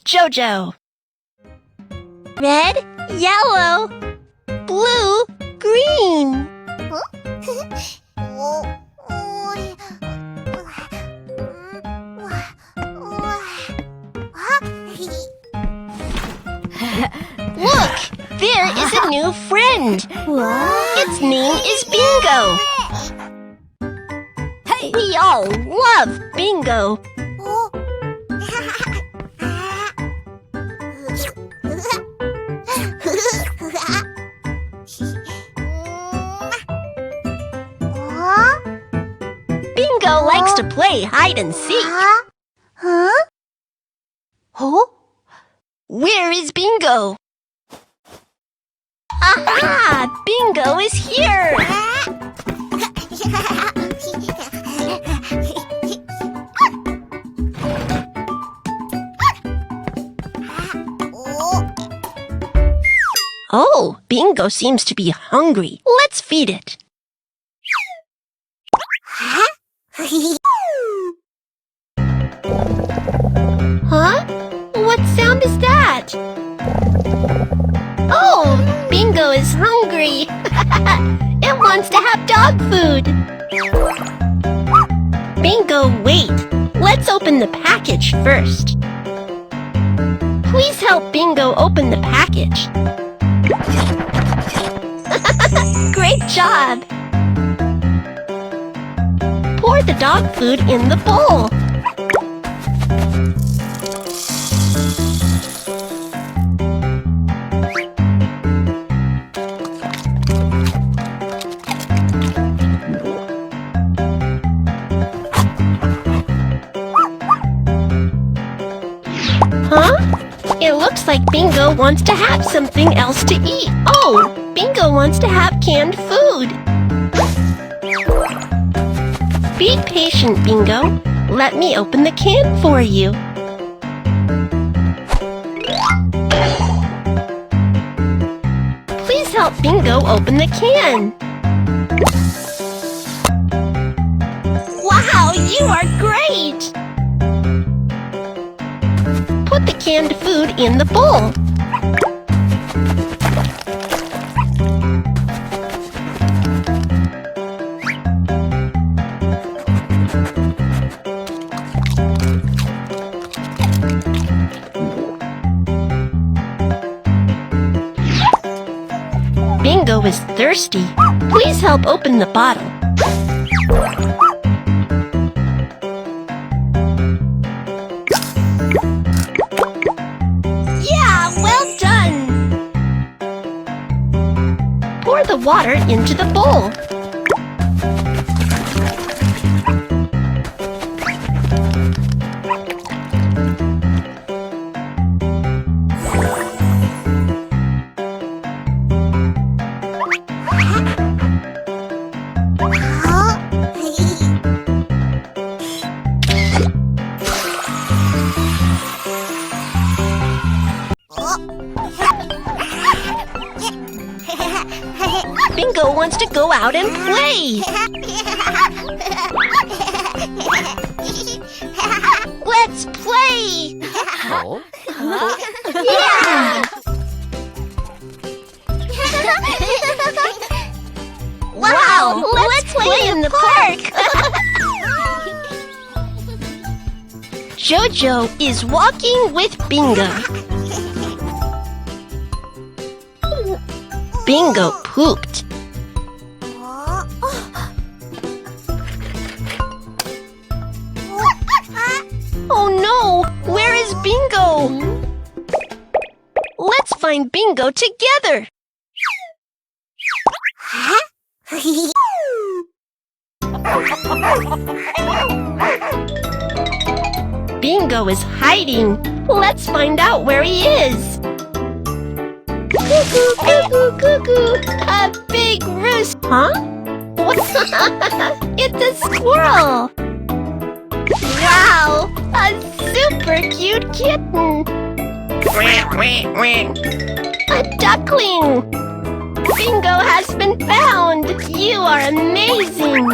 JoJo. Red, yellow, blue, green. Look, there is a new friend. Its name is Bingo. Hey! We all love Bingo. Bingo likes to play hide and seek. Where is Bingo? Aha! Bingo is here! Oh, Bingo seems to be hungry. Let's feed it. Huh? What sound is that? Oh, Bingo is hungry. It wants to have dog food. Bingo, wait. Let's open the package first. Please help Bingo open the package. Great job. Pour the dog food in the bowl. Huh? It looks like Bingo wants to have something else to eat. Oh, Bingo wants to have canned food. Be patient, Bingo. Let me open the can for you. Please help Bingo open the can. Wow, you are great! Put the canned food in the bowl. Bingo is thirsty. Please help open the bottle. Yeah, well done! Pour the water into the bowl. Bingo wants to go out and play. Let's play! Oh? Yeah! Wow! Let's play in the park! JoJo is walking with Bingo. Bingo pooped. Oh no! Where is Bingo? Let's find Bingo together. Bingo is hiding. Let's find out where he is. Cuckoo, cuckoo, cuckoo. A big rooster. Huh? It's a squirrel. Wow, a super cute kitten. A duckling. Bingo has been found. You are amazing.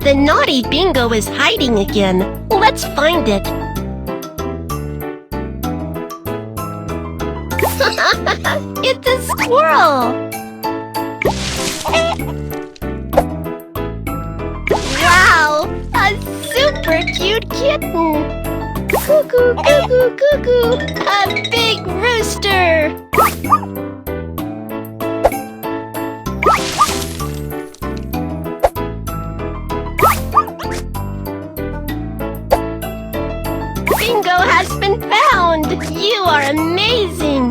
The naughty Bingo is hiding again. Let's find it. It's a squirrel! Wow! A super cute kitten! Cuckoo, cuckoo, cuckoo! A big rooster! Bingo has been found! You are amazing!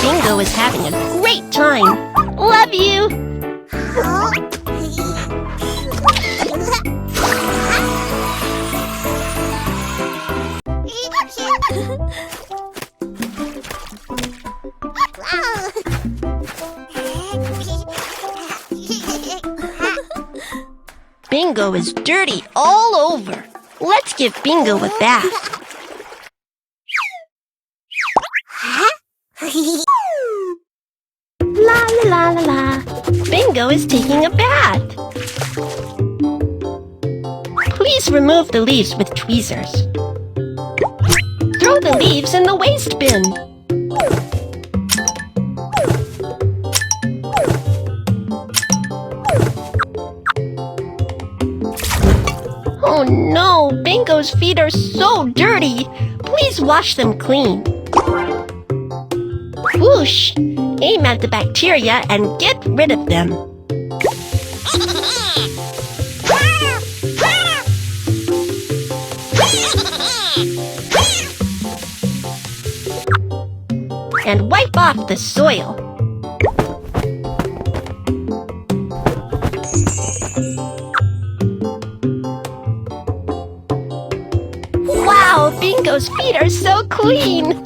Bingo is having a great time! Love you! Bingo is dirty all over. Let's give Bingo a bath. La la la la la. Bingo is taking a bath. Please remove the leaves with tweezers. Throw the leaves in the waste bin. Oh no, Bingo's feet are so dirty. Please wash them clean. Whoosh! Aim at the bacteria and get rid of them. And wipe off the soil. Wow, Bingo's feet are so clean!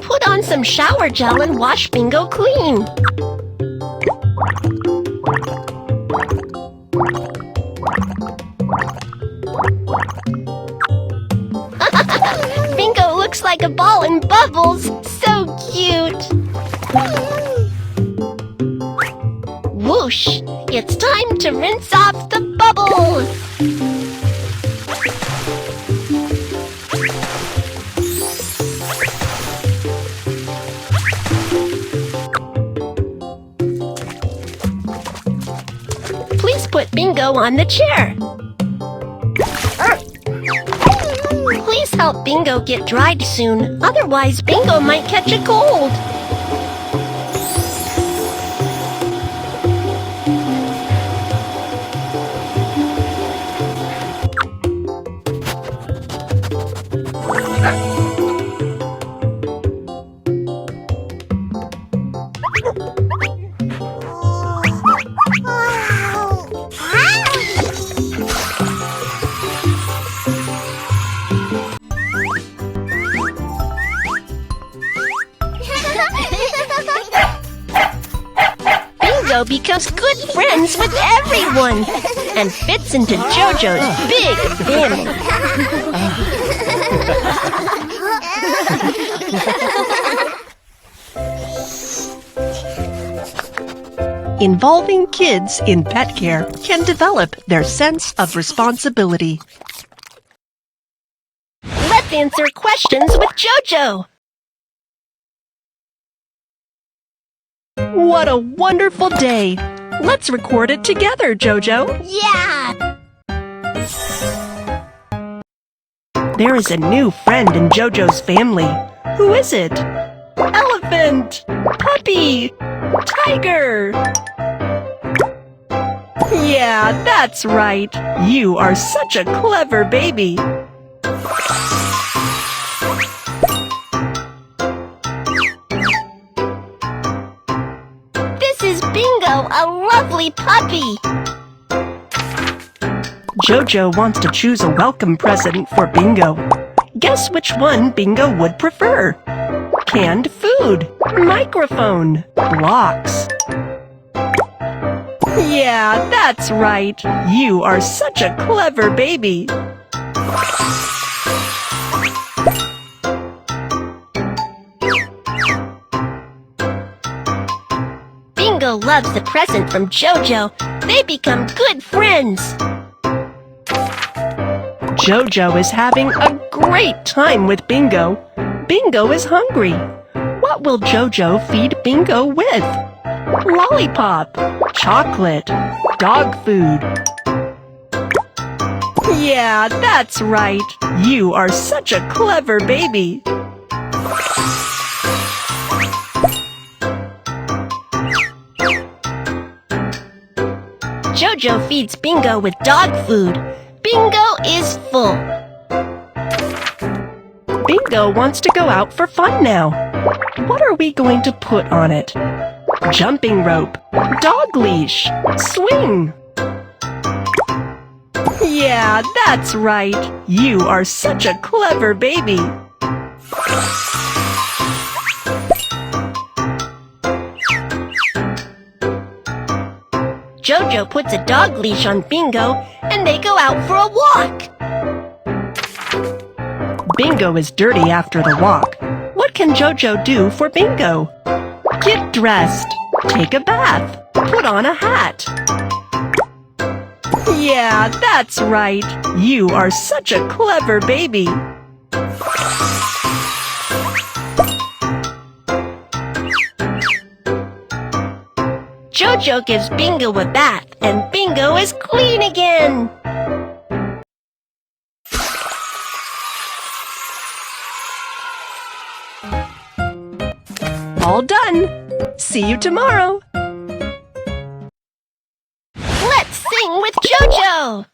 Put on some shower gel and wash Bingo clean. Bingo looks like a ball in bubbles. So cute. Whoosh! It's time to rinse off the bubbles. Please put Bingo on the chair. Please help Bingo get dried soon, otherwise Bingo might catch a cold. Bingo becomes good friends with everyone and fits into JoJo's big family. Involving kids in pet care can develop their sense of responsibility. Let's answer questions with JoJo. What a wonderful day! Let's record it together, JoJo. Yeah! There is a new friend in JoJo's family. Who is it? Elephant! Puppy! Tiger! Yeah, that's right. You are such a clever baby. This is Bingo, a lovely puppy. JoJo wants to choose a welcome present for Bingo. Guess which one Bingo would prefer? Canned food, microphone, blocks. Yeah, that's right. You are such a clever baby. Bingo loves the present from JoJo. They become good friends. JoJo is having a great time with Bingo. Bingo is hungry. What will JoJo feed Bingo with? Lollipop, chocolate, dog food. Yeah, that's right. You are such a clever baby. JoJo feeds Bingo with dog food. Bingo is full. Bingo wants to go out for fun now. What are we going to put on it? Jumping rope, dog leash, swing. Yeah, that's right. You are such a clever baby. JoJo puts a dog leash on Bingo and they go out for a walk. Bingo is dirty after the walk. What can JoJo do for Bingo? Get dressed, take a bath, put on a hat. Yeah, that's right. You are such a clever baby. JoJo gives Bingo a bath and Bingo is clean again. All done. See you tomorrow. Let's sing with JoJo.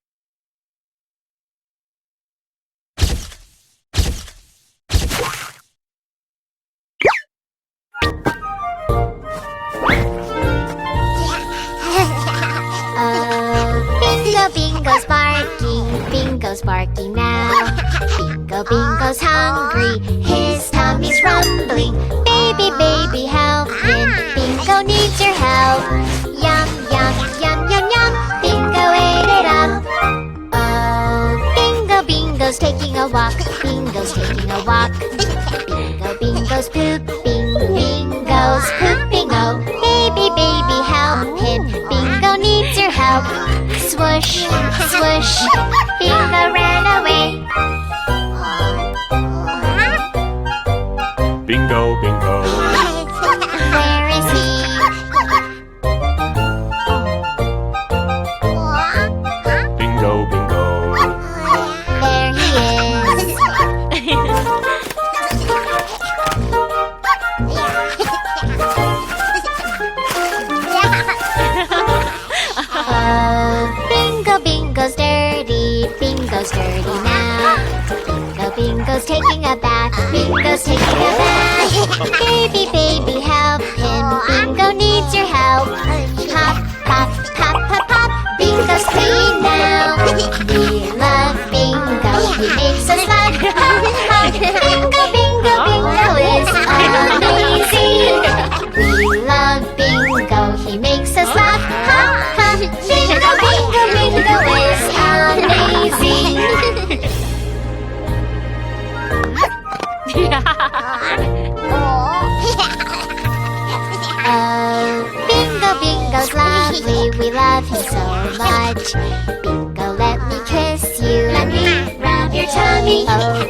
Bingo's barking, Bingo's barking now. Bingo's hungry, his tummy's rumbling. Baby, help him, Bingo needs your help. Yum, yum, yum, Bingo ate it up. Oh, Bingo's taking a walk, Bingo's taking a walk. Bingo's pooping, Bingo's pooping, oh. Baby, help him, Bingo needs your help. Swoosh, swoosh, Bingo ran away. Bingo, Bingo. Where is he? Bingo, Bingo. There he is. Oh, Bingo's dirty, Bingo's dirty now. Bingo's taking a bath, Bingo's taking a bath. Baby, help him, Bingo needs your help. Pop, pop, pop, pop, pop, Bingo's clean now. We love Bingo, he makes us laugh. Hop, hop, Bingo is amazing. We love Bingo, he makes us laugh. Hop, hop, Bingo is amazing. Oh, Bingo's lovely, we love him so much. Bingo, let me kiss you, let me rub your tummy. Oh,